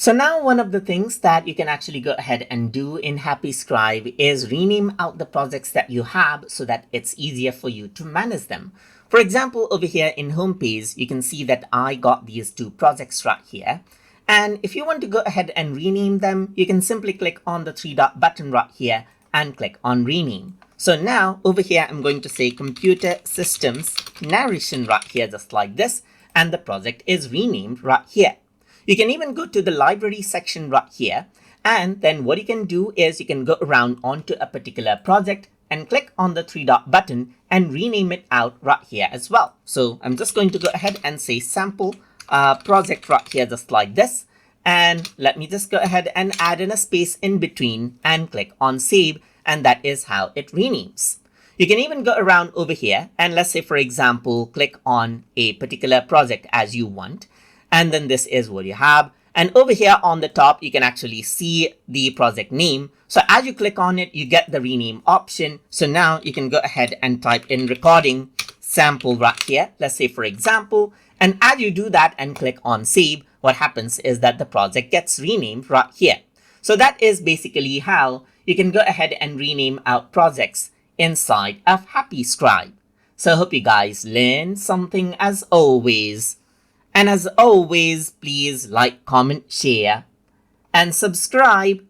So now one of the things that you can actually go ahead and do in HappyScribe is rename out the projects that you have so that it's easier for you to manage them. For example, over here in homepage, you can see that I got these two projects right here. And if you want to go ahead and rename them, you can simply click on the three dot button right here and click on rename. So now over here, I'm going to say computer systems narration right here, just like this. And the project is renamed right here. You can even go to the library section right here. And then what you can do is you can go around onto a particular project and click on the three dot button and rename it out right here as well. So I'm just going to go ahead and say sample project right here, just like this. And let me just go ahead and add in a space in between and click on save. And that is how it renames. You can even go around over here and let's say, for example, click on a particular project as you want. And then this is what you have. And over here on the top, you can actually see the project name. So as you click on it, you get the rename option. So now you can go ahead and type in recording sample right here. Let's say, for example, and as you do that and click on save, what happens is that the project gets renamed right here. So that is basically how you can go ahead and rename out projects inside of HappyScribe. So I hope you guys learned something as always. And as always, please like, comment, share, and subscribe.